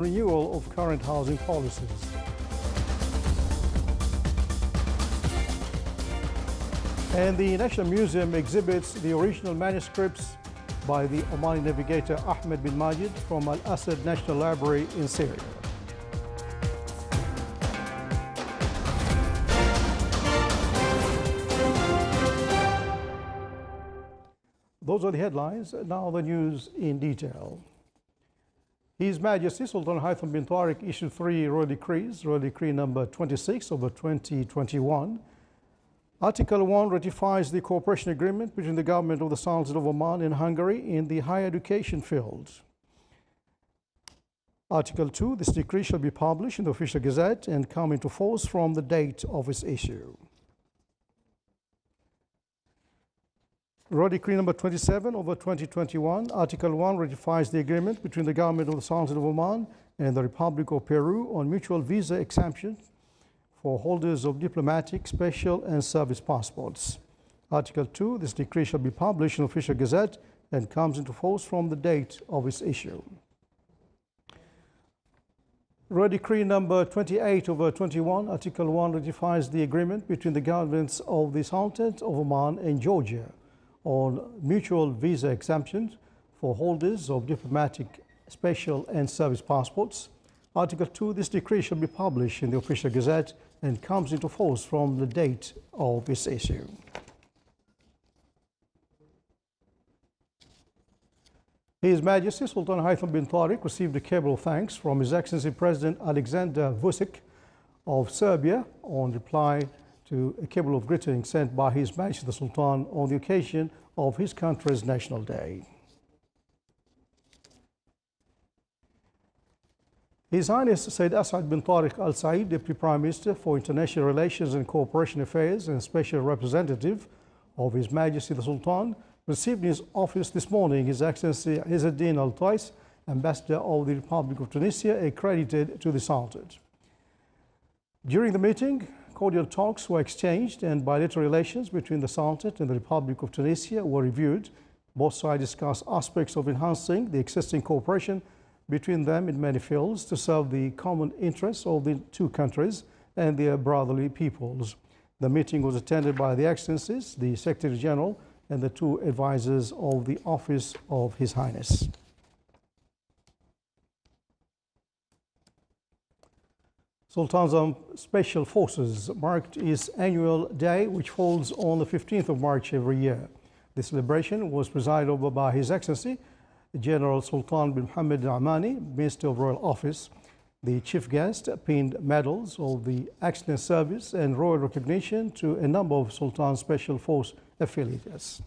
renewal of current housing policies. And the National Museum exhibits the original manuscripts by the Omani navigator Ahmed bin Majid from Al-Asad National Library in Syria. Those are the headlines. Now the news in detail. His Majesty Sultan Haitham bin Tariq issued 3 royal decrees. Royal Decree number 26 over 2021. Article 1 ratifies the cooperation agreement between the government of the Sultanate of Oman and Hungary in the higher education field. Article 2, this decree shall be published in the official gazette and come into force from the date of its issue. Royal Decree number 27 over 2021, Article 1 ratifies the agreement between the government of the Sultanate of Oman and the Republic of Peru on mutual visa exemption for holders of diplomatic, special and service passports. Article 2, this decree shall be published in the official gazette and comes into force from the date of its issue. Royal Decree number 28 over 21, Article 1 ratifies the agreement between the governments of the Sultanate of Oman and Georgia on mutual visa exemptions for holders of diplomatic, special and service passports. Article 2, this decree shall be published in the official gazette and comes into force from the date of its issue. His Majesty Sultan Haitham bin Tariq received a cable of thanks from His Excellency President Alexander Vučić of Serbia on reply to a cable of greeting sent by His Majesty the Sultan on the occasion of his country's National Day. His Highness Sayyid Asad bin Tariq Al Said, Deputy Prime Minister for International Relations and Cooperation Affairs and Special Representative of His Majesty the Sultan, received in his office this morning His Excellency Izzeddin Al Tais, Ambassador of the Republic of Tunisia, accredited to the Sultanate. During the meeting, cordial talks were exchanged and bilateral relations between the Sultanate and the Republic of Tunisia were reviewed. Both sides discussed aspects of enhancing the existing cooperation between them in many fields to serve the common interests of the two countries and their brotherly peoples. The meeting was attended by the Excellencies, the Secretary General, and the 2 advisors of the Office of His Highness. Sultan's Special Forces marked its annual day, which falls on the 15th of March every year. The celebration was presided over by His Excellency General Sultan bin Mohammed Al-Amani, Minister of Royal Office. The chief guest pinned medals of the excellent service and royal recognition to a number of Sultan's Special Force affiliates.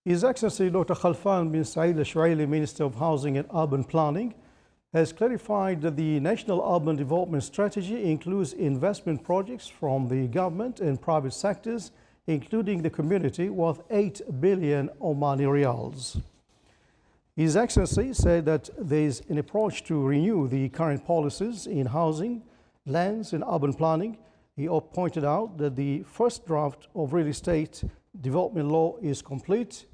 His Excellency Dr. Khalfan bin Saeed Al-Shuaili, Minister of Housing and Urban Planning, has clarified that the National Urban Development Strategy includes investment projects from the government and private sectors, including the community, worth 8 billion Omani riyals. His Excellency said that there is an approach to renew the current policies in housing, lands and urban planning. He pointed out that the first draft of real estate development law is complete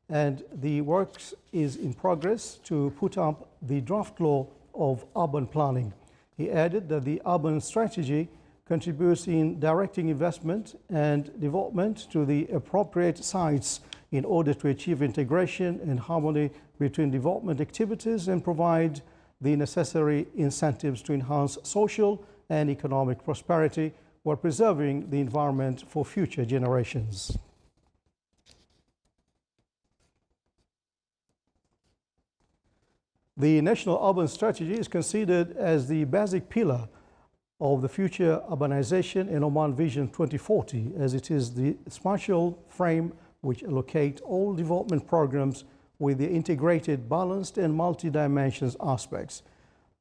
and the works is in progress to put up the draft law of urban planning. He added that the urban strategy contributes in directing investment and development to the appropriate sites in order to achieve integration and harmony between development activities and provide the necessary incentives to enhance social and economic prosperity while preserving the environment for future generations. The National Urban Strategy is considered as the basic pillar of the future urbanization in Oman Vision 2040, as it is the spatial frame which allocate all development programs with the integrated, balanced and multi-dimensions aspects.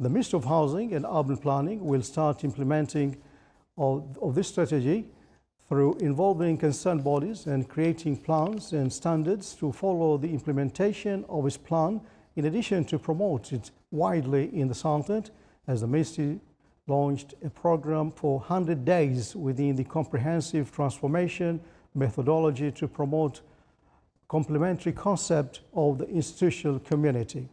The Ministry of Housing and Urban Planning will start implementing of this strategy through involving concerned bodies and creating plans and standards to follow the implementation of its plan, in addition to promote it widely in the Sultanate, as the Ministry launched a program for 100 days within the comprehensive transformation methodology to promote complementary concept of the institutional community.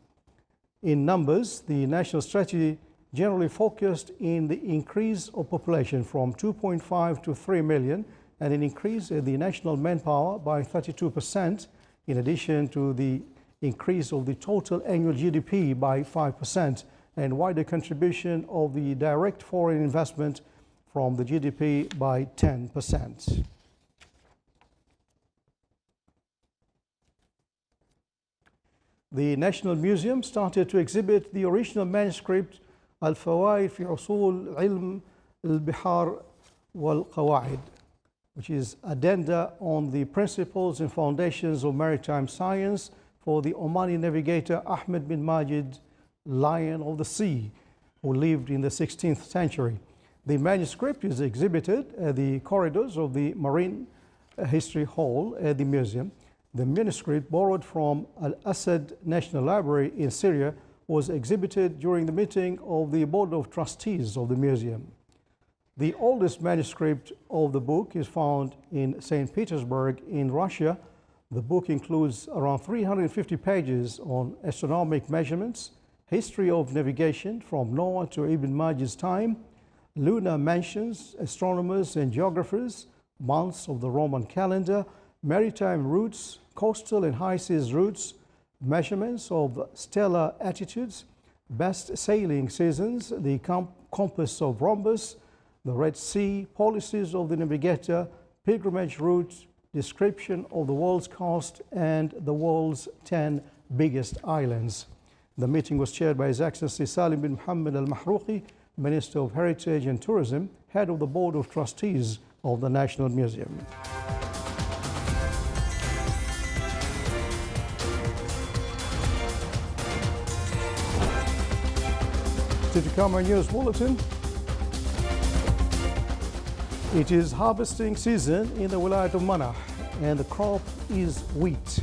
In numbers, the national strategy generally focused in the increase of population from 2.5 to 3 million and an increase in the national manpower by 32%, in addition to the increase of the total annual GDP by 5% and wider contribution of the direct foreign investment from the GDP by 10%. The National Museum started to exhibit the original manuscript Al-Fawaid fi Usul Ilm al-Bihar wal-Qawaid, which is addenda on the principles and foundations of maritime science for the Omani navigator Ahmed bin Majid, Lion of the Sea, who lived in the 16th century. The manuscript is exhibited at the corridors of the Marine History Hall at the museum. The manuscript, borrowed from Al-Asad National Library in Syria, was exhibited during the meeting of the Board of Trustees of the museum. The oldest manuscript of the book is found in St. Petersburg in Russia. The book includes around 350 pages on astronomic measurements, history of navigation from Noah to Ibn Majid's time, lunar mansions, astronomers and geographers, months of the Roman calendar, maritime routes, coastal and high seas routes, measurements of stellar attitudes, best sailing seasons, the compass of rhombus, the Red Sea, policies of the navigator, pilgrimage routes, description of the world's coast and the world's 10 biggest islands. The meeting was chaired by His Excellency Salim bin Mohammed Al-Mahrouqi, Minister of Heritage and Tourism, head of the Board of Trustees of the National Museum. To come our news bulletin. It is harvesting season in the Wilayat of Manah and the crop is wheat.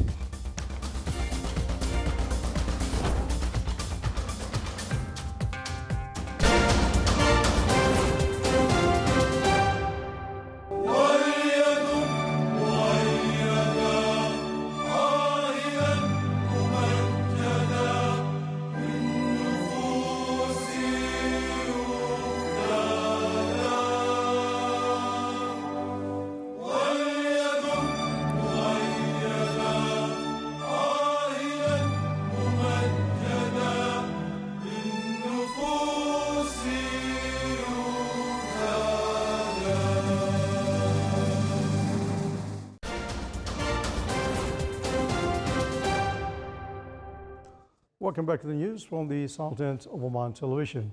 Welcome back to the news from the Sultanate of Oman Television.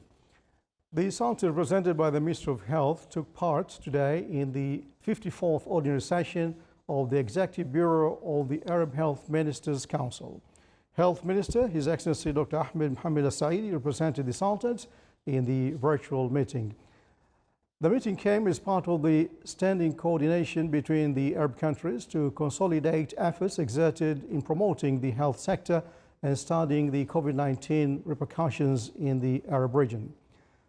The Sultanate, represented by the Minister of Health, took part today in the 54th Ordinary Session of the Executive Bureau of the Arab Health Ministers Council. Health Minister, His Excellency Dr. Ahmed Mohammed Al-Saidi, represented the Sultanate in the virtual meeting. The meeting came as part of the standing coordination between the Arab countries to consolidate efforts exerted in promoting the health sector and studying the COVID-19 repercussions in the Arab region.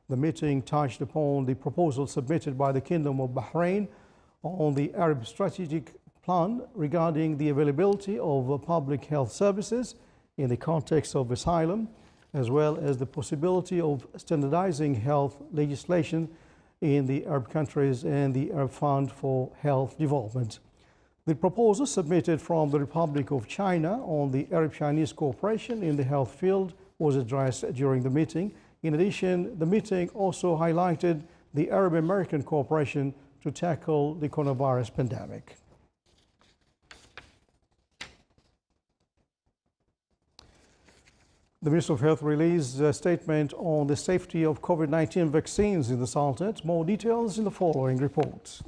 The meeting touched upon the proposal submitted by the Kingdom of Bahrain on the Arab Strategic Plan regarding the availability of public health services in the context of asylum, as well as the possibility of standardizing health legislation in the Arab countries and the Arab Fund for Health Development. The proposal submitted from the Republic of China on the Arab-Chinese cooperation in the health field was addressed during the meeting. In addition, the meeting also highlighted the Arab-American cooperation to tackle the coronavirus pandemic. The Minister of Health released a statement on the safety of COVID-19 vaccines in the Sultanate. More details in the following report.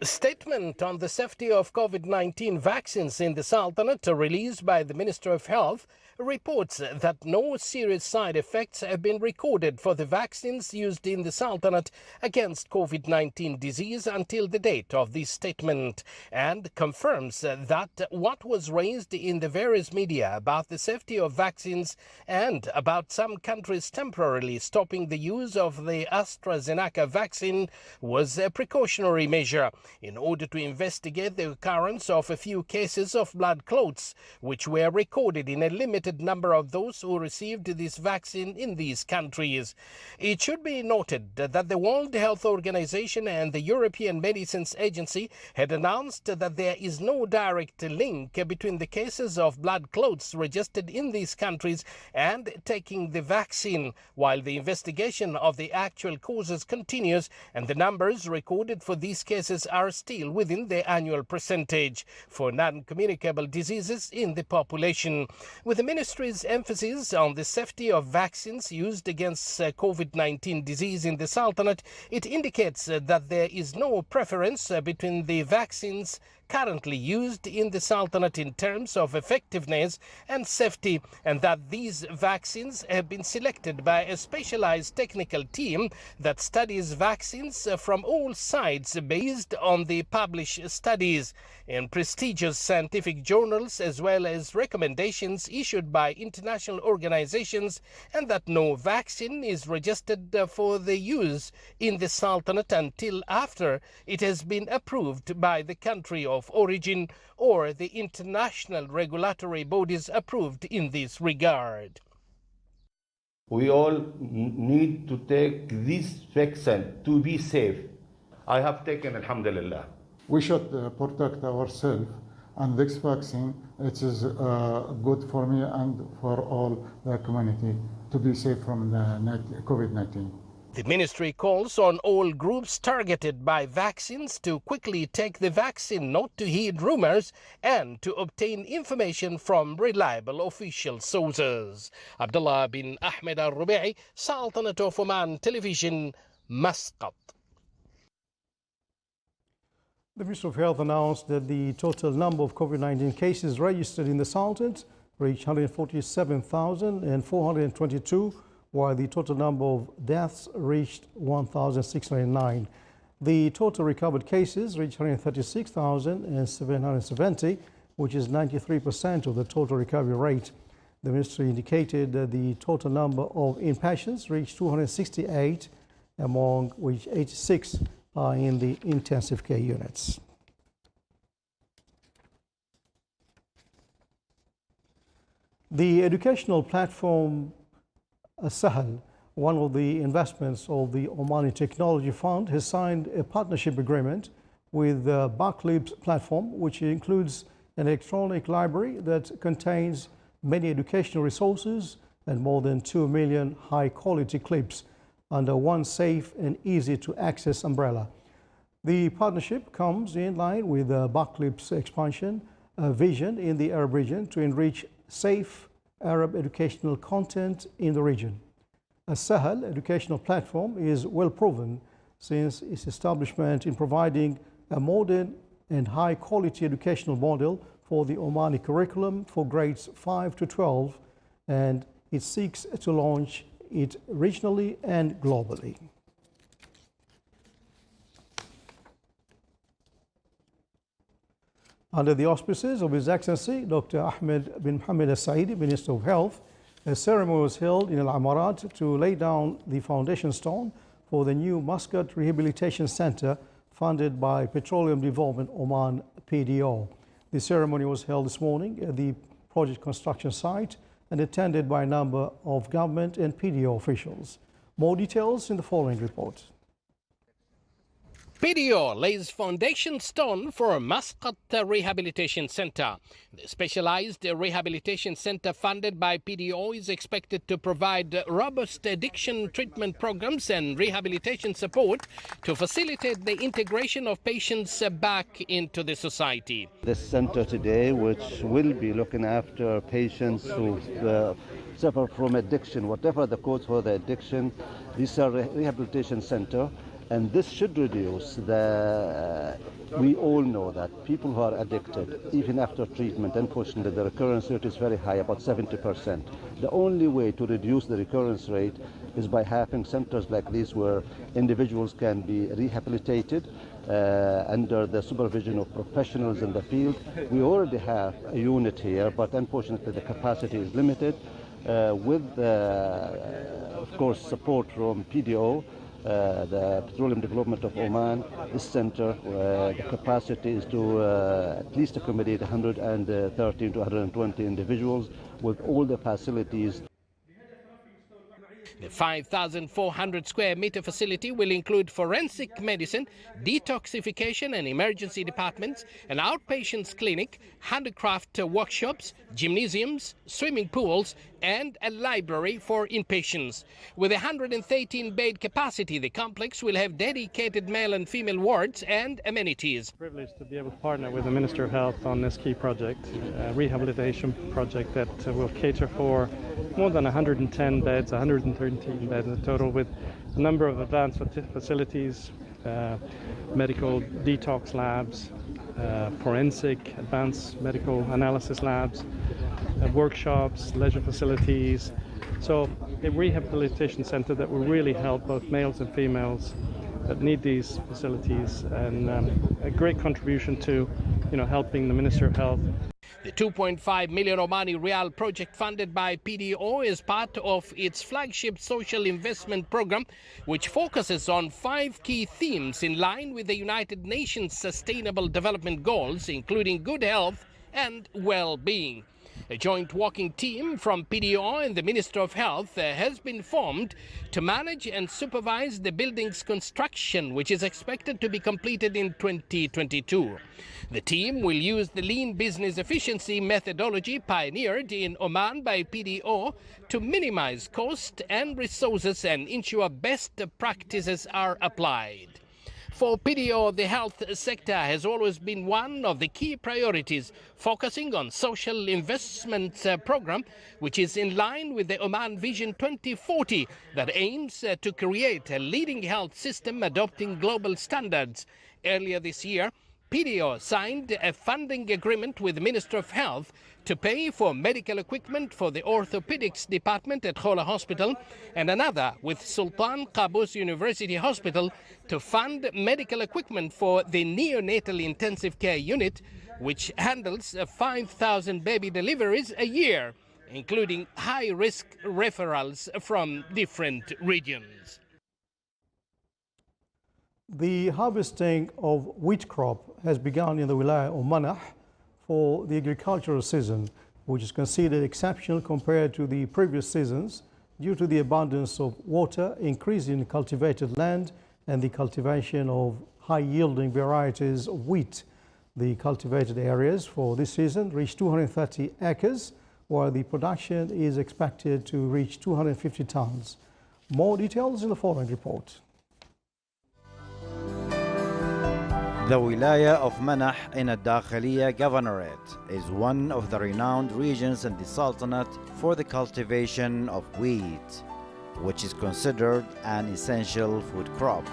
A statement on the safety of COVID-19 vaccines in the Sultanate released by the Minister of Health reports that no serious side effects have been recorded for the vaccines used in the Sultanate against COVID-19 disease until the date of this statement, and confirms that what was raised in the various media about the safety of vaccines and about some countries temporarily stopping the use of the AstraZeneca vaccine was a precautionary measure in order to investigate the occurrence of a few cases of blood clots, which were recorded in a limited number of those who received this vaccine in these countries. It should be noted that the World Health Organization and the European Medicines Agency had announced that there is no direct link between the cases of blood clots registered in these countries and taking the vaccine, while the investigation of the actual causes continues and the numbers recorded for these cases are still within the annual percentage for non-communicable diseases in the population. With the ministry's emphasis on the safety of vaccines used against COVID-19 disease in the Sultanate, it indicates that there is no preference between the vaccines currently used in the Sultanate in terms of effectiveness and safety, and that these vaccines have been selected by a specialized technical team that studies vaccines from all sides based on the published studies in prestigious scientific journals as well as recommendations issued by international organizations, and that no vaccine is registered for the use in the Sultanate until after it has been approved by the country of origin or the international regulatory bodies approved in this regard. We all need to take this vaccine to be safe. I have taken, alhamdulillah. We should protect ourselves, and this vaccine, it is good for me and for all the community to be safe from the COVID-19. The ministry calls on all groups targeted by vaccines to quickly take the vaccine, not to heed rumors, and to obtain information from reliable official sources. Abdullah bin Ahmed al-Rubi'i, Sultanate of Oman Television, Muscat. The Ministry of Health announced that the total number of COVID-19 cases registered in the Sultanate reached 147,422, while the total number of deaths reached 1,609. The total recovered cases reached 136,770, which is 93% of the total recovery rate. The ministry indicated that the total number of inpatients reached 268, among which 86 are in the intensive care units. The educational platform Sahel, one of the investments of the Omani Technology Fund, has signed a partnership agreement with Barclays platform, which includes an electronic library that contains many educational resources and more than 2 million high-quality clips under one safe and easy-to-access umbrella. The partnership comes in line with Barclays' expansion vision in the Arab region to enrich safe Arab educational content in the region. A Sahel educational platform is well proven since its establishment in providing a modern and high quality educational model for the Omani curriculum for grades 5 to 12, and it seeks to launch it regionally and globally. Under the auspices of His Excellency Dr. Ahmed bin Mohammed al-Saidi, Minister of Health, a ceremony was held in Al-Amarat to lay down the foundation stone for the new Muscat Rehabilitation Center funded by Petroleum Development Oman PDO. The ceremony was held this morning at the project construction site and attended by a number of government and PDO officials. More details in the following report. PDO lays foundation stone for Muscat Rehabilitation Center. The specialized rehabilitation center funded by PDO is expected to provide robust addiction treatment programs and rehabilitation support to facilitate the integration of patients back into the society. This center today, which will be looking after patients who suffer from addiction, whatever the cause for the addiction, this is a rehabilitation center. And this should reduce we all know that people who are addicted, even after treatment, unfortunately, the recurrence rate is very high, about 70%. The only way to reduce the recurrence rate is by having centers like this where individuals can be rehabilitated under the supervision of professionals in the field. We already have a unit here, but unfortunately the capacity is limited. With, of course, support from PDO, the Petroleum Development of Oman, this center, the capacity is to at least accommodate 113 to 120 individuals with all the facilities. The 5,400 square meter facility will include forensic medicine, detoxification and emergency departments, an outpatients clinic, handicraft workshops, gymnasiums, swimming pools, and a library for inpatients. With a 113-bed capacity, the complex will have dedicated male and female wards and amenities. Privileged to be able to partner with the Minister of Health on this key project, a rehabilitation project that will cater for more than 110 beds, 113 beds in total, with a number of advanced facilities, medical detox labs, forensic advanced medical analysis labs, workshops, leisure facilities. So a rehabilitation center that will really help both males and females that need these facilities, and a great contribution to helping the Minister of Health. The 2.5 million Omani Rial project funded by PDO is part of its flagship social investment program, which focuses on 5 key themes in line with the United Nations Sustainable Development Goals, including good health and well-being. A joint working team from PDO and the Minister of Health has been formed to manage and supervise the building's construction, which is expected to be completed in 2022. The team will use the lean business efficiency methodology pioneered in Oman by PDO to minimize cost and resources and ensure best practices are applied. For PDO, the health sector has always been one of the key priorities, focusing on social investment program, which is in line with the Oman Vision 2040 that aims to create a leading health system adopting global standards. Earlier this year, PDO signed a funding agreement with the Minister of Health to pay for medical equipment for the orthopedics department at Khola Hospital, and another with Sultan Qaboos University Hospital to fund medical equipment for the neonatal intensive care unit, which handles 5,000 baby deliveries a year, including high-risk referrals from different regions. The harvesting of wheat crop has begun in the Wilaya of Manah for the agricultural season, which is considered exceptional compared to the previous seasons due to the abundance of water, increase in cultivated land, and the cultivation of high-yielding varieties of wheat. The cultivated areas for this season reach 230 acres, while the production is expected to reach 250 tons. More details in the following report. The Wilaya of Manah in Al-Dakhiliya Governorate is one of the renowned regions in the Sultanate for the cultivation of wheat, which is considered an essential food crop.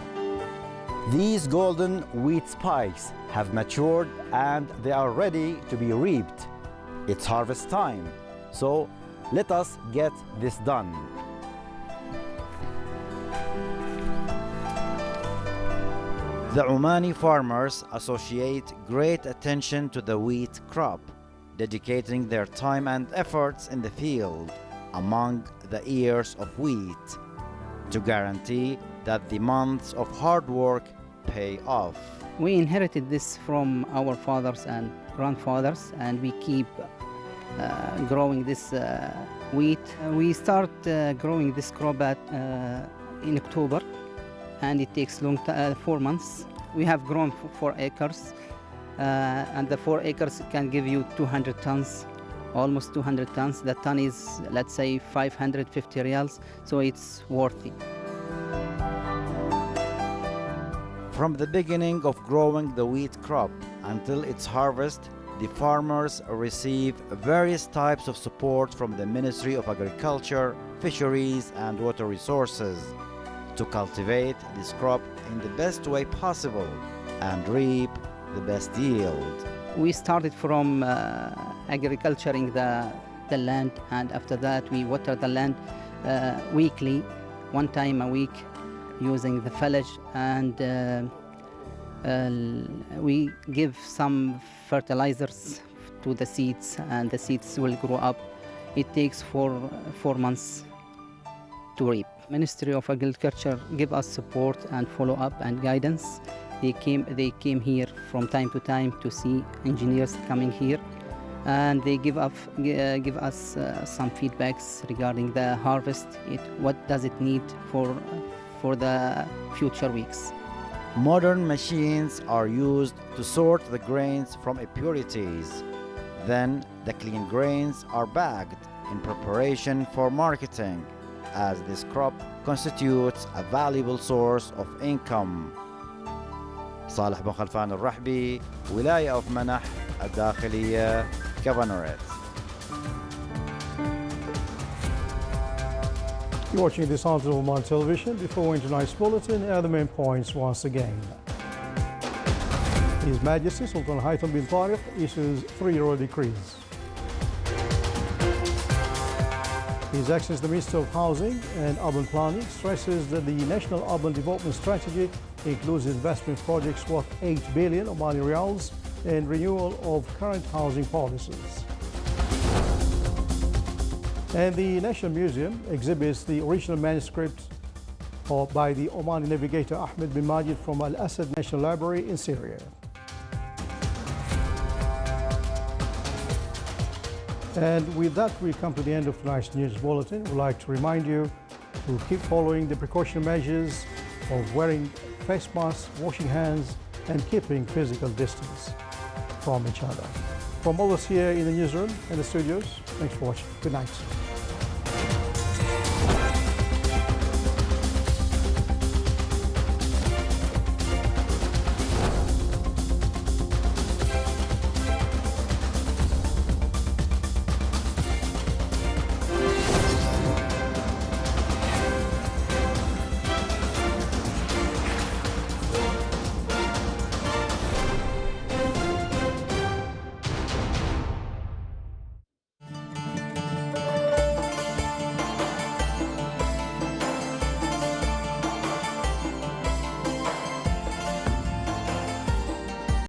These golden wheat spikes have matured and they are ready to be reaped. It's harvest time, so let us get this done. The Omani farmers associate great attention to the wheat crop, dedicating their time and efforts in the field among the ears of wheat to guarantee that the months of hard work pay off. We inherited this from our fathers and grandfathers, and we keep growing this wheat. We start growing this crop in October, and it takes 4 months. We have grown 4 acres, and the 4 acres can give you 200 tons, almost 200 tons. The ton is, let's say, 550 riyals, so it's worthy. From the beginning of growing the wheat crop until its harvest, the farmers receive various types of support from the Ministry of Agriculture, Fisheries and Water Resources to cultivate this crop in the best way possible and reap the best yield. We started from agriculturing the land, and after that we water the land weekly, one time a week, using the foliage, and we give some fertilizers to the seeds, and the seeds will grow up. It takes 4 months to reap. Ministry of Agriculture give us support and follow up and guidance. They came here from time to time to see engineers coming here, and they give us some feedbacks regarding the harvest. What does it need for the future weeks? Modern machines are used to sort the grains from impurities. Then the clean grains are bagged in preparation for marketing, as this crop constitutes a valuable source of income. صالح بن خلفان الرحبي، ولاية of منح الداخلية، Governorate. You're watching this on Oman television. Before going to tonight's bulletin, here are the main points once again. His Majesty Sultan Haitham bin Tariq issues 3 royal decrees. His Excellency the Minister of Housing and Urban Planning stresses that the National Urban Development Strategy includes investment projects worth 8 billion Omani Riyals and renewal of current housing policies. And the National Museum exhibits the original manuscript by the Omani navigator Ahmed bin Majid from Al Asad National Library in Syria. And with that, we come to the end of tonight's news bulletin. We'd like to remind you to keep following the precautionary measures of wearing face masks, washing hands, and keeping physical distance from each other. From all of us here in the newsroom and the studios, thanks for watching. Good night.